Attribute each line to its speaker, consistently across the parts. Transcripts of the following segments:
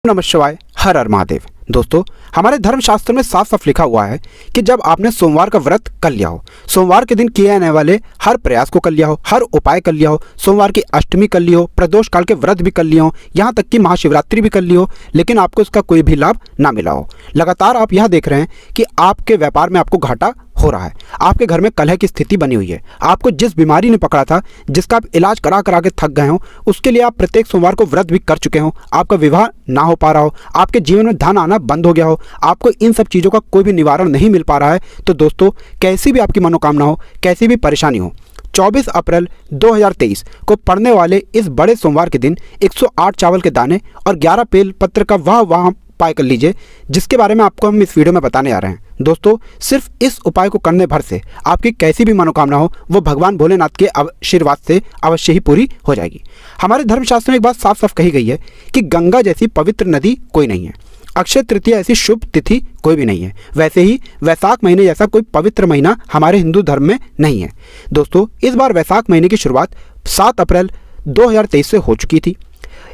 Speaker 1: नमः शिवाय, हर हर महादेव। दोस्तों, हमारे धर्मशास्त्र में साफ साफ लिखा हुआ है कि जब आपने सोमवार का व्रत कर लिया हो, सोमवार के दिन किए जाने वाले हर प्रयास को कर लिया हो, हर उपाय कर लिया हो, सोमवार की अष्टमी कर ली हो, प्रदोष काल के व्रत भी कर लिए हो, यहाँ तक कि महाशिवरात्रि भी कर ली हो, लेकिन आपको इसका कोई भी लाभ ना मिला हो, लगातार आप यह देख रहे हैं कि आपके व्यापार में आपको घाटा हो रहा है, आपके घर में कलह की स्थिति बनी हुई है, आपको जिस बीमारी ने पकड़ा था, जिसका आप इलाज करा करा के थक गए हो, उसके लिए आप प्रत्येक सोमवार को व्रत भी कर चुके हो, आपका विवाह ना हो पा रहा हो, आपके जीवन में धन आना बंद हो गया हो, आपको इन सब चीज़ों का कोई भी निवारण नहीं मिल पा रहा है, तो दोस्तों कैसी भी आपकी मनोकामना हो, कैसी भी परेशानी हो, 24 अप्रैल 2023 को पड़ने वाले इस बड़े सोमवार के दिन 108 चावल के दाने और 11 बेल पत्र का वह उपाय कर लीजिए, जिसके बारे में आपको हम इस वीडियो में बताने आ रहे हैं। दोस्तों, सिर्फ इस उपाय को करने भर से आपकी कैसी भी मनोकामना हो, वो भगवान भोलेनाथ के आशीर्वाद से अवश्य ही पूरी हो जाएगी। हमारे धर्मशास्त्र में एक बात साफ साफ कही गई है कि गंगा जैसी पवित्र नदी कोई नहीं है, अक्षय तृतीया ऐसी शुभ तिथि कोई भी नहीं है, वैसे ही वैशाख महीने जैसा कोई पवित्र महीना हमारे हिंदू धर्म में नहीं है। दोस्तों, इस बार वैशाख महीने की शुरुआत 7 अप्रैल 2023 से हो चुकी थी,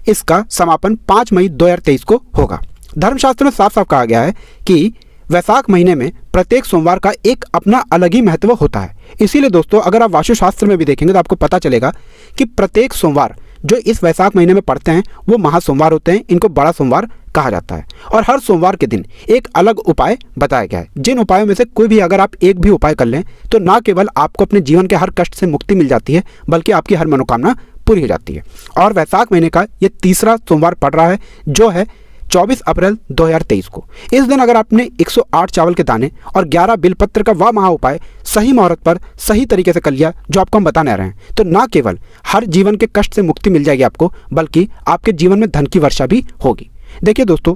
Speaker 1: इसका समापन 5 मई 2023 को होगा। धर्मशास्त्र में साफ साफ कहा गया है कि वैशाख महीने में प्रत्येक सोमवार का एक अपना अलग ही महत्व होता है। इसीलिए दोस्तों, अगर आप वास्तुशास्त्र में भी देखेंगे तो आपको पता चलेगा कि प्रत्येक सोमवार जो इस वैशाख महीने में पड़ते हैं वो महासोमवार होते हैं, इनको बड़ा सोमवार कहा जाता है। और हर सोमवार के दिन एक अलग उपाय बताया गया है, जिन उपायों में से कोई भी अगर आप एक भी उपाय कर लें तो ना केवल आपको अपने जीवन के हर कष्ट से मुक्ति मिल जाती है, बल्कि आपकी हर मनोकामना पूरी हो जाती है। और वैशाख महीने का ये तीसरा सोमवार पड़ रहा है, जो है 24 अप्रैल 2023 को। इस दिन अगर आपने 108 चावल के दाने और 11 बेलपत्र का वह महा उपाय सही मुहूर्त पर सही तरीके से कर लिया, जो आपको हम बताने आ रहे हैं, तो ना केवल हर जीवन के कष्ट से मुक्ति मिल जाएगी आपको, बल्कि आपके जीवन में धन की वर्षा भी होगी। देखिए दोस्तों,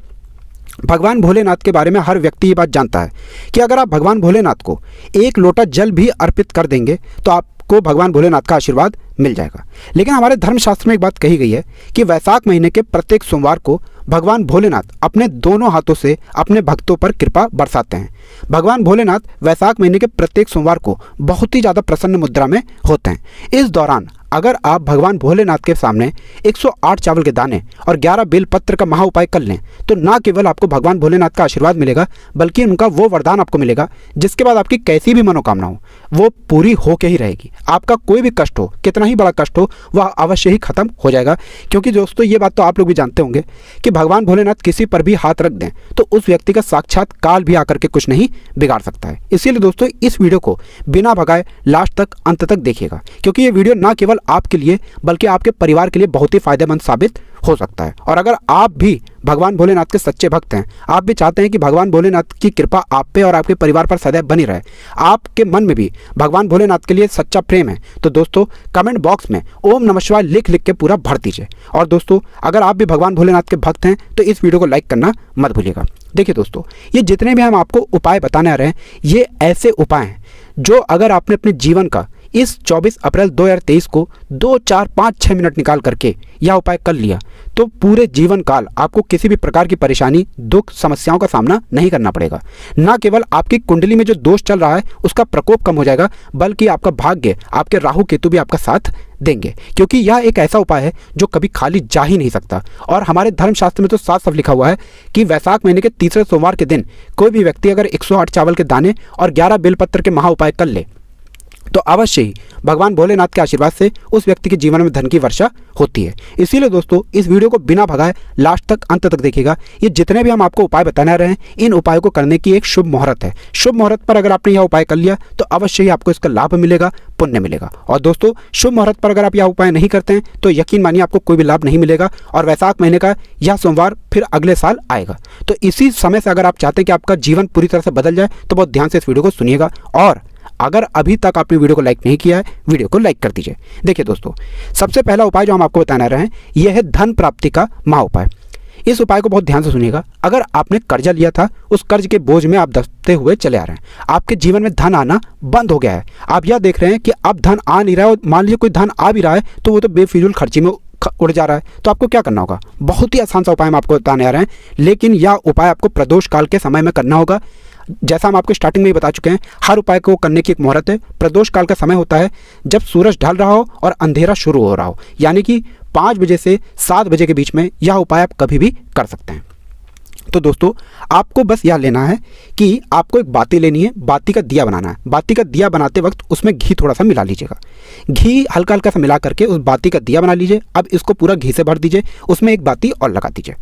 Speaker 1: भगवान भोलेनाथ के बारे में हर व्यक्ति ये बात जानता है कि अगर आप भगवान भोलेनाथ को एक लोटा जल भी अर्पित कर देंगे तो आपको भगवान भोलेनाथ का आशीर्वाद मिल जाएगा। लेकिन हमारे धर्मशास्त्र में एक बात कही गई है कि वैशाख महीने के प्रत्येक सोमवार को भगवान भोलेनाथ अपने दोनों हाथों से अपने भक्तों पर कृपा बरसाते हैं। भगवान भोलेनाथ वैशाख महीने के प्रत्येक सोमवार को बहुत ही ज़्यादा प्रसन्न मुद्रा में होते हैं। इस दौरान अगर आप भगवान भोलेनाथ के सामने 108 चावल के दाने और 11 बेल पत्र का महा उपाय कर लें तो ना केवल आपको भगवान भोलेनाथ का आशीर्वाद मिलेगा, बल्कि उनका वो वरदान आपको मिलेगा जिसके बाद आपकी कैसी भी मनोकामना हो वो पूरी होके ही रहेगी। आपका कोई भी कष्ट हो, कितना ही बड़ा कष्ट हो, वह अवश्य ही खत्म हो जाएगा। क्योंकि दोस्तों, ये बात तो आप लोग भी जानते होंगे कि भगवान भोलेनाथ किसी पर भी हाथ रख दें तो उस व्यक्ति का साक्षात काल भी आकर के कुछ नहीं बिगाड़ सकता है। इसीलिए दोस्तों, इस वीडियो को बिना भगाए लास्ट तक, अंत तक देखिएगा, क्योंकि ये वीडियो ना केवल आपके लिए बल्कि आपके परिवार के लिए बहुत ही फायदेमंद साबित हो सकता है। और अगर आप भी भगवान भोलेनाथ के सच्चे भक्त हैं, आप भी चाहते हैं कि भगवान भोलेनाथ की कृपा आप पे और आपके परिवार पर सदैव बनी रहे, आपके मन में भी भगवान भोलेनाथ के लिए सच्चा प्रेम है, तो दोस्तों कमेंट बॉक्स में ओम नमः शिवाय लिख लिख के पूरा भर दीजिए। और दोस्तों, अगर आप भी भगवान भोलेनाथ के भक्त हैं तो इस वीडियो को लाइक करना मत भूलिएगा। देखिए दोस्तों, ये जितने भी हम आपको उपाय बताने आ रहे हैं, ये ऐसे उपाय हैं जो अगर आपने अपने जीवन का इस 24 अप्रैल 2023 को 2, 4, 5, 6 मिनट निकाल करके यह उपाय कर लिया तो पूरे जीवन काल आपको किसी भी प्रकार की परेशानी, दुख, समस्याओं का सामना नहीं करना पड़ेगा। ना केवल आपकी कुंडली में जो दोष चल रहा है उसका प्रकोप कम हो जाएगा, बल्कि आपका भाग्य, आपके राहु केतु भी आपका साथ देंगे, क्योंकि यह एक ऐसा उपाय है जो कभी खाली जा ही नहीं सकता। और हमारे धर्मशास्त्र में तो साफ साफ लिखा हुआ है कि वैशाख महीने के तीसरे सोमवार के दिन कोई भी व्यक्ति अगर 108 चावल के दाने और 11 बेलपत्र के महा उपाय कर ले तो अवश्य ही भगवान भोलेनाथ के आशीर्वाद से उस व्यक्ति के जीवन में धन की वर्षा होती है। इसीलिए दोस्तों, इस वीडियो को बिना भगाए लास्ट तक, अंत तक देखिएगा। ये जितने भी हम आपको उपाय बताने रहे हैं, इन उपायों को करने की एक शुभ मुहूर्त है। शुभ मुहूर्त पर अगर आपने यह उपाय कर लिया तो अवश्य ही आपको इसका लाभ मिलेगा, पुण्य मिलेगा। और दोस्तों, शुभ मुहूर्त पर अगर आप यह उपाय नहीं करते हैं तो यकीन मानिए आपको कोई भी लाभ नहीं मिलेगा और वैशाख महीने का यह सोमवार फिर अगले साल आएगा। तो इसी समय से अगर आप चाहते हैं कि आपका जीवन पूरी तरह से बदल जाए तो बहुत ध्यान से इस वीडियो को सुनिएगा। और अगर अभी तक आपने वीडियो को लाइक नहीं किया है, वीडियो को लाइक कर दीजिए। देखिए दोस्तों, सबसे पहला उपाय जो हम आपको बताने रहे हैं यह है धन प्राप्ति का महा उपाय। इस उपाय को बहुत ध्यान से सुनिएगा। अगर आपने कर्जा लिया था, उस कर्ज के बोझ में आप दबते हुए चले आ रहे हैं, आपके जीवन में धन आना बंद हो गया है, आप यह देख रहे हैं कि अब धन आ नहीं रहा है, और मान लीजिए कोई धन आ भी रहा है तो वो तो बेफिजूल खर्ची में उड़ जा रहा है, तो आपको क्या करना होगा? बहुत ही आसान सा उपाय हम आपको बताने आ रहे हैं, लेकिन यह उपाय आपको प्रदोष काल के समय में करना होगा। जैसा हम आपको स्टार्टिंग में ही बता चुके हैं, हर उपाय को करने की एक मुहूर्त है। प्रदोष काल का समय होता है जब सूरज ढल रहा हो और अंधेरा शुरू हो रहा हो, यानी कि 5 बजे से 7 बजे के बीच में यह उपाय आप कभी भी कर सकते हैं। तो दोस्तों, आपको बस यह लेना है कि आपको एक बाती लेनी है, बाती का दिया बनाना है। बाती का दिया बनाते वक्त उसमें घी थोड़ा सा मिला लीजिएगा। घी हल्का हल्का सा मिला करके उस बाती का दिया बना लीजिए। अब इसको पूरा घी से भर दीजिए, उसमें एक बाती और लगा दीजिए।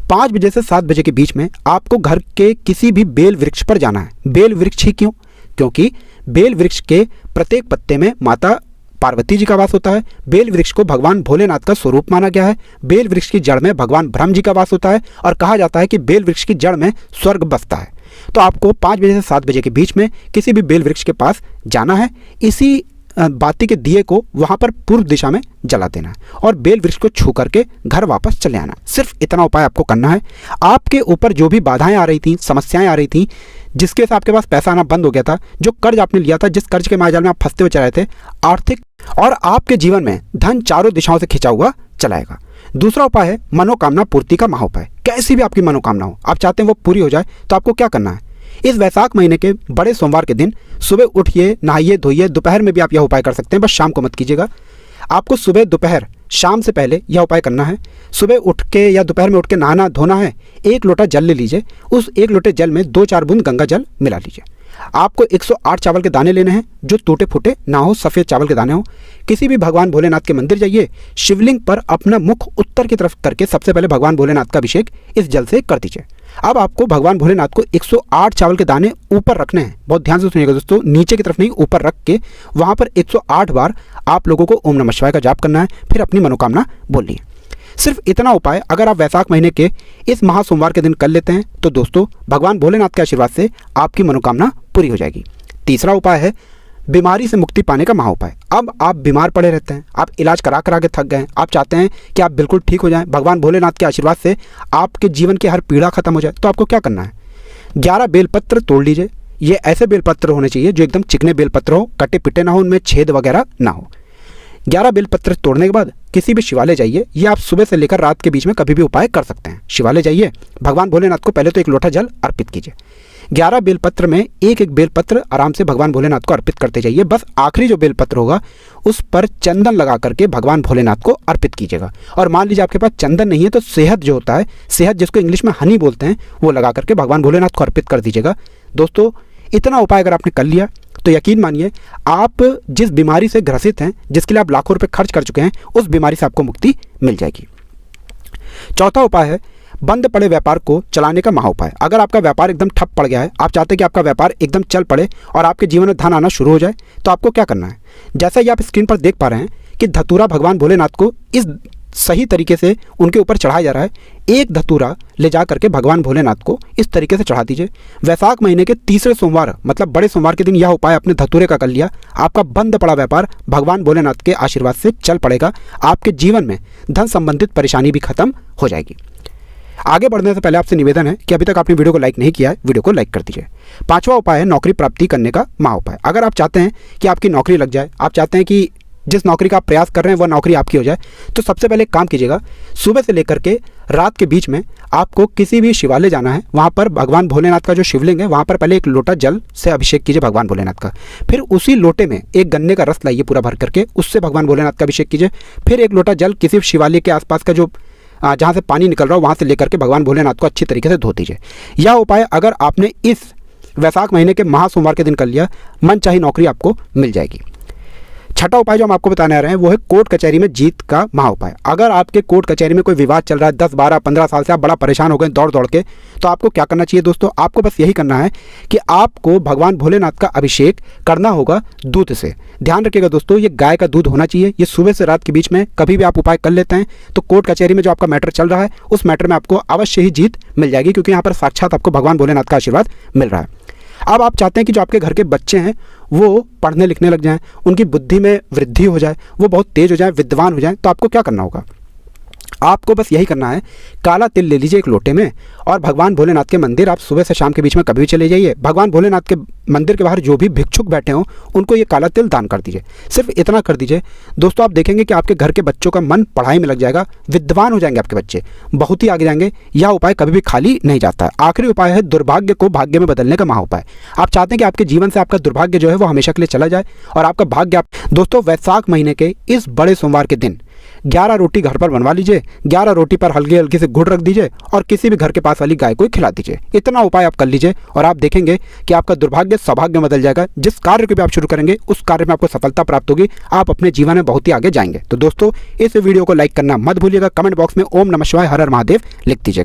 Speaker 1: 5 बजे से 7 बजे के बीच में आपको घर के किसी भी बेल वृक्ष पर जाना है। बेल वृक्ष ही क्यों? क्योंकि बेल वृक्ष के प्रत्येक पत्ते में माता पार्वती जी का वास होता है। बेल वृक्ष को भगवान भोलेनाथ का स्वरूप माना गया है। बेल वृक्ष की जड़ में भगवान ब्रह्म जी का वास होता है और कहा जाता है कि बेल वृक्ष की जड़ में स्वर्ग बसता है। तो आपको 5 बजे से 7 बजे के बीच में किसी भी बेल वृक्ष के पास जाना है। इसी बाती के दिए को वहां पर पूर्व दिशा में जला देना है और बेल वृक्ष को छू करके घर वापस चले आना। सिर्फ इतना उपाय आपको करना है। आपके ऊपर जो भी बाधाएं आ रही थी, समस्याएं आ रही थी, जिसके से आपके पास पैसा आना बंद हो गया था, जो कर्ज आपने लिया था, जिस कर्ज के मायाजाल में आप फंसते हुए चल रहे थे, आर्थिक और आपके जीवन में धन चारों दिशाओं से खिंचा हुआ चलाएगा। दूसरा उपाय है मनोकामना पूर्ति का महाउपाय। कैसी भी आपकी मनोकामना हो, आप चाहते हैं वो पूरी हो जाए, तो आपको क्या करना है? इस वैशाख महीने के बड़े सोमवार के दिन सुबह उठिए, नहाइए धोइए। दोपहर में भी आप यह उपाय कर सकते हैं, बस शाम को मत कीजिएगा। आपको सुबह, दोपहर, शाम से पहले यह उपाय करना है। सुबह उठ के या दोपहर में उठ के नहाना धोना है। 1 लोटा जल ले लीजिए। उस 1 लोटे जल में 2-4 बूंद गंगा जल मिला लीजिए। आपको 108 चावल के दाने लेने हैं, जो टूटे फूटे ना हो, सफ़ेद चावल के दाने हो। किसी भी भगवान भोलेनाथ के मंदिर जाइए, शिवलिंग पर अपना मुख उत्तर की तरफ करके सबसे पहले भगवान भोलेनाथ का अभिषेक इस जल से कर दीजिए। अब आपको भगवान भोलेनाथ को 108 चावल के दाने ऊपर रखने हैं। बहुत ध्यान से सुनिएगा दोस्तों, नीचे की तरफ नहीं, ऊपर रख के वहाँ पर 108 बार आप लोगों को ओम नमः शिवाय का जाप करना है, फिर अपनी मनोकामना बोलनी है। सिर्फ इतना उपाय अगर आप वैशाख महीने के इस महासोमवार के दिन कर लेते हैं तो दोस्तों, भगवान भोलेनाथ के आशीर्वाद से आपकी मनोकामना पूरी हो जाएगी। तीसरा उपाय है बीमारी से मुक्ति पाने का महाउपाय। अब आप बीमार पड़े रहते हैं, आप इलाज करा करा के थक गए हैं, आप चाहते हैं कि आप बिल्कुल ठीक हो जाएं, भगवान भोलेनाथ के आशीर्वाद से आपके जीवन की हर पीड़ा खत्म हो जाए, तो आपको क्या करना है? 11 बेलपत्र तोड़ लीजिए। ये ऐसे बेलपत्र होने चाहिए जो एकदम चिकने बेलपत्र हो, कटे पिटे ना हो, उनमें छेद वगैरह ना हो। 11 बेलपत्र तोड़ने के बाद किसी भी शिवालय जाइए। ये आप सुबह से लेकर रात के बीच में कभी भी उपाय कर सकते हैं। शिवालय जाइए, भगवान भोलेनाथ को पहले तो 1 लोटा जल अर्पित कीजिए। 11 बेलपत्र में एक बेलपत्र आराम से भगवान भोलेनाथ को अर्पित करते जाइए। बस आखिरी जो बेलपत्र होगा उस पर चंदन लगा करके भगवान भोलेनाथ को अर्पित कीजिएगा। और मान लीजिए आपके पास चंदन नहीं है तो शहद जो होता है, शहद जिसको इंग्लिश में हनी बोलते हैं, वो लगा करके भगवान भोलेनाथ को अर्पित कर दीजिएगा। दोस्तों, इतना उपाय अगर आपने कर लिया तो यकीन मानिए, आप जिस बीमारी से ग्रसित हैं, जिसके लिए आप लाखों रुपए खर्च कर चुके हैं, उस बीमारी से आपको मुक्ति मिल जाएगी। चौथा उपाय है बंद पड़े व्यापार को चलाने का महाउपाय। अगर आपका व्यापार एकदम ठप पड़ गया है, आप चाहते हैं कि आपका व्यापार एकदम चल पड़े और आपके जीवन में धन आना शुरू हो जाए, तो आपको क्या करना है? जैसा कि आप स्क्रीन पर देख पा रहे हैं कि धतूरा भगवान भोलेनाथ को इस सही तरीके से उनके ऊपर चढ़ाया जा रहा है। एक धतूरा ले जा करके भगवान भोलेनाथ को इस तरीके से चढ़ा दीजिए। वैशाख महीने के तीसरे सोमवार, मतलब बड़े सोमवार के दिन यह उपाय अपने धतूरे का कर लिया, आपका बंद पड़ा व्यापार भगवान भोलेनाथ के आशीर्वाद से चल पड़ेगा। आपके जीवन में धन संबंधित परेशानी भी खत्म हो जाएगी। आगे बढ़ने से पहले आपसे निवेदन है कि अभी तक आपने वीडियो को लाइक नहीं किया है, वीडियो को लाइक कर दीजिए। 5वां उपाय है नौकरी प्राप्ति करने का महाउपाय। अगर आप चाहते हैं कि आपकी नौकरी लग जाए, आप चाहते हैं कि जिस नौकरी का आप प्रयास कर रहे हैं वह नौकरी आपकी हो जाए, तो सबसे पहले एक काम कीजिएगा। सुबह से लेकर के रात के बीच में आपको किसी भी शिवालय जाना है। वहाँ पर भगवान भोलेनाथ का जो शिवलिंग है, वहाँ पर पहले 1 लोटा जल से अभिषेक कीजिए भगवान भोलेनाथ का। फिर उसी लोटे में एक गन्ने का रस लाइए पूरा भर करके, उससे भगवान भोलेनाथ का अभिषेक कीजिए। फिर 1 लोटा जल किसी शिवालय के आसपास का जो जहाँ से पानी निकल रहा हो वहाँ से लेकर के भगवान भोलेनाथ को अच्छी तरीके से धो दीजिए। यह उपाय अगर आपने इस वैशाख महीने के महासोमवार के दिन कर लिया, मन चाही नौकरी आपको मिल जाएगी। 6वां उपाय जो हम आपको बताने आ रहे हैं वो है कोर्ट कचहरी में जीत का महाउपाय। अगर आपके कोर्ट कचहरी में कोई विवाद चल रहा है 10, 12, 15 साल से, आप बड़ा परेशान हो गए दौड़ दौड़ के, तो आपको क्या करना चाहिए दोस्तों? आपको बस यही करना है कि आपको भगवान भोलेनाथ का अभिषेक करना होगा दूध से। ध्यान रखिएगा दोस्तों, ये गाय का दूध होना चाहिए। ये सुबह से रात के बीच में कभी भी आप उपाय कर लेते हैं तो कोर्ट कचहरी में जो आपका मैटर चल रहा है उस मैटर में आपको अवश्य ही जीत मिल जाएगी, क्योंकि यहाँ पर साक्षात आपको भगवान भोलेनाथ का आशीर्वाद मिल रहा है। अब आप चाहते हैं कि जो आपके घर के बच्चे हैं वो पढ़ने लिखने लग जाएं, उनकी बुद्धि में वृद्धि हो जाए, वो बहुत तेज हो जाए, विद्वान हो जाए, तो आपको क्या करना होगा? आपको बस यही करना है, काला तिल ले लीजिए 1 लोटे में और भगवान भोलेनाथ के मंदिर आप सुबह से शाम के बीच में कभी भी चले जाइए। भगवान भोलेनाथ के मंदिर के बाहर जो भी भिक्षुक बैठे हों उनको ये काला तिल दान कर दीजिए। सिर्फ इतना कर दीजिए दोस्तों, आप देखेंगे कि आपके घर के बच्चों का मन पढ़ाई में लग जाएगा, विद्वान हो जाएंगे आपके बच्चे, बहुत ही आगे जाएंगे। यह उपाय कभी भी खाली नहीं जाता है। आखिरी उपाय है दुर्भाग्य को भाग्य में बदलने का महाउपाय। आप चाहते हैं कि आपके जीवन से आपका दुर्भाग्य जो है वो हमेशा के लिए चला जाए और आपका भाग्य दोस्तों, वैशाख महीने के इस बड़े सोमवार के दिन 11 रोटी घर पर बनवा लीजिए, 11 रोटी पर हल्की हल्की से गुड़ रख दीजिए और किसी भी घर के पास वाली गाय को खिला दीजिए। इतना उपाय आप कर लीजिए और आप देखेंगे कि आपका दुर्भाग्य सौभाग्य में बदल जाएगा। जिस कार्य को भी आप शुरू करेंगे उस कार्य में आपको सफलता प्राप्त होगी, आप अपने जीवन में बहुत ही आगे जाएंगे। तो दोस्तों, इस वीडियो को लाइक करना मत भूलिएगा, कमेंट बॉक्स में ओम नमः शिवाय हर हर महादेव लिख दीजिएगा।